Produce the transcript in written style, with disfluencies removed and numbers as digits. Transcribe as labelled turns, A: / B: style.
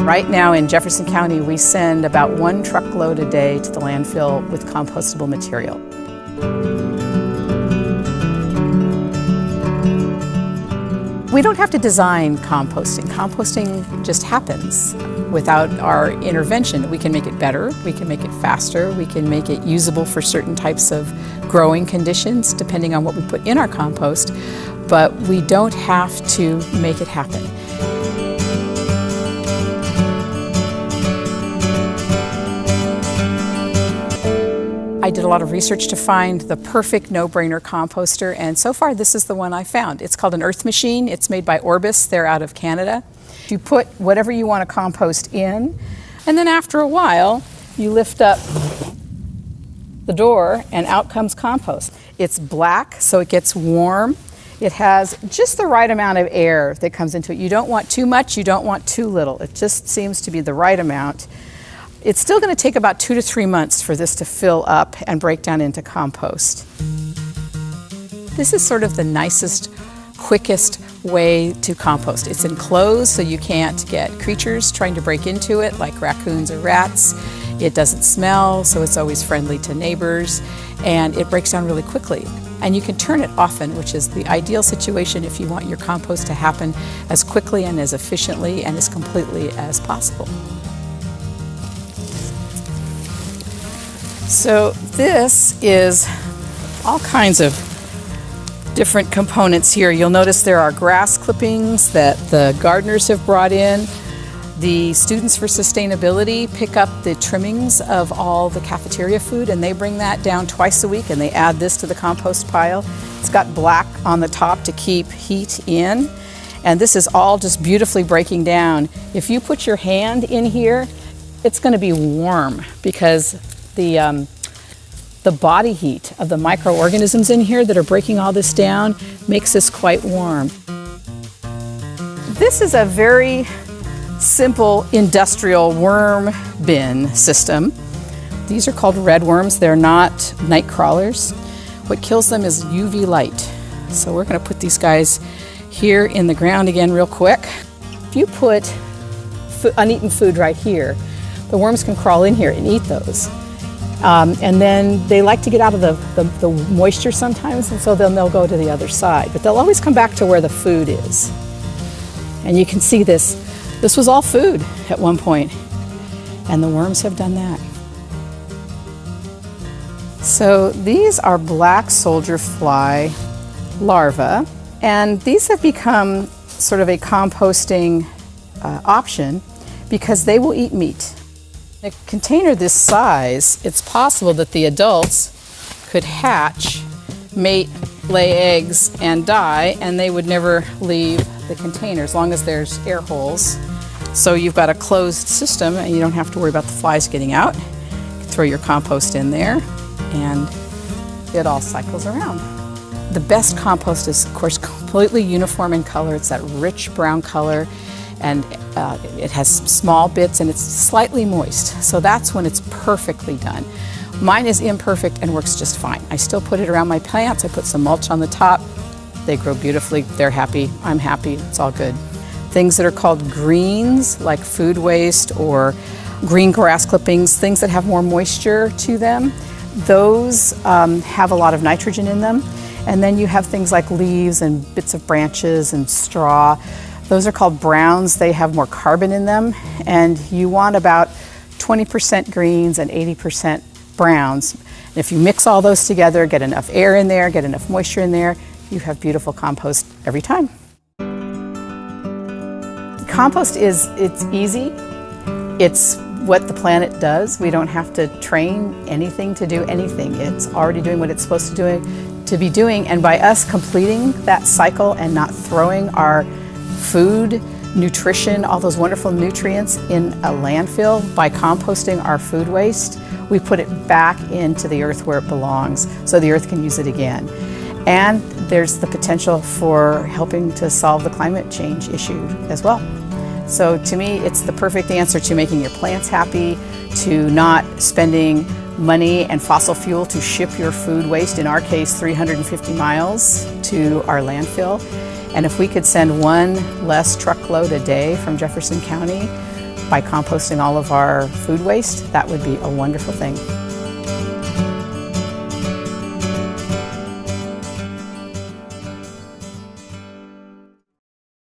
A: Right now in Jefferson County, we send about 1 truckload a day to the landfill with compostable material. We don't have to design composting. Composting just happens without our intervention. We can make it better, we can make it faster, we can make it usable for certain types of growing conditions depending on what we put in our compost, but we don't have to make it happen. I did a lot of research to find the perfect no-brainer composter, and so far this is the one I found. It's called an Earth Machine. It's made by Orbis. They're out of Canada. You put whatever you want to compost in, and then after a while, you lift up the door and out comes compost. It's black, so it gets warm. It has just the right amount of air that comes into it. You don't want too much, you don't want too little. It just seems to be the right amount. It's still going to take about 2 to 3 months for this to fill up and break down into compost. This is sort of the nicest, quickest way to compost. It's enclosed so you can't get creatures trying to break into it like raccoons or rats. It doesn't smell, so it's always friendly to neighbors, and it breaks down really quickly. And you can turn it often, which is the ideal situation if you want your compost to happen as quickly and as efficiently and as completely as possible. So this is all kinds of different components here. You'll notice there are grass clippings that the gardeners have brought in. The Students for Sustainability pick up the trimmings of all the cafeteria food, and they bring that down twice a week and they add this to the compost pile. It's got black on the top to keep heat in, and this is all just beautifully breaking down. If you put your hand in here, it's going to be warm because the body heat of the microorganisms in here that are breaking all this down makes this quite warm. This is a very simple industrial worm bin system. These are called red worms. They're not night crawlers. What kills them is UV light. So we're going to put these guys here in the ground again real quick. If you put uneaten food right here, the worms can crawl in here and eat those. And then they like to get out of the moisture sometimes, and so then they'll go to the other side. But they'll always come back to where the food is. And you can see this. This was all food at one point, and the worms have done that. So these are black soldier fly larvae, and these have become sort of a composting option because they will eat meat. In a container this size, it's possible that the adults could hatch, mate, lay eggs, and die, and they would never leave the container as long as there's air holes. So you've got a closed system and you don't have to worry about the flies getting out. You can throw your compost in there and it all cycles around. The best compost is, of course, completely uniform in color. It's that rich brown color, and it has small bits and it's slightly moist. So that's when it's perfectly done. Mine is imperfect and works just fine. I still put it around my plants. I put some mulch on the top. They grow beautifully. They're happy. I'm happy. It's all good. Things that are called greens, like food waste or green grass clippings, things that have more moisture to them, those have a lot of nitrogen in them. And then you have things like leaves and bits of branches and straw. Those are called browns. They have more carbon in them, and you want about 20% greens and 80% browns. And if you mix all those together, get enough air in there, get enough moisture in there, you have beautiful compost every time. Compost it's easy. It's what the planet does. We don't have to train anything to do anything. It's already doing what it's supposed to be doing, and by us completing that cycle and not throwing our food, nutrition, all those wonderful nutrients in a landfill, by composting our food waste, we put it back into the earth where it belongs so the earth can use it again. And there's the potential for helping to solve the climate change issue as well. So to me, it's the perfect answer to making your plants happy, to not spending money and fossil fuel to ship your food waste, in our case 350 miles to our landfill. And if we could send one less truckload a day from Jefferson County, by composting all of our food waste, that would be a wonderful thing.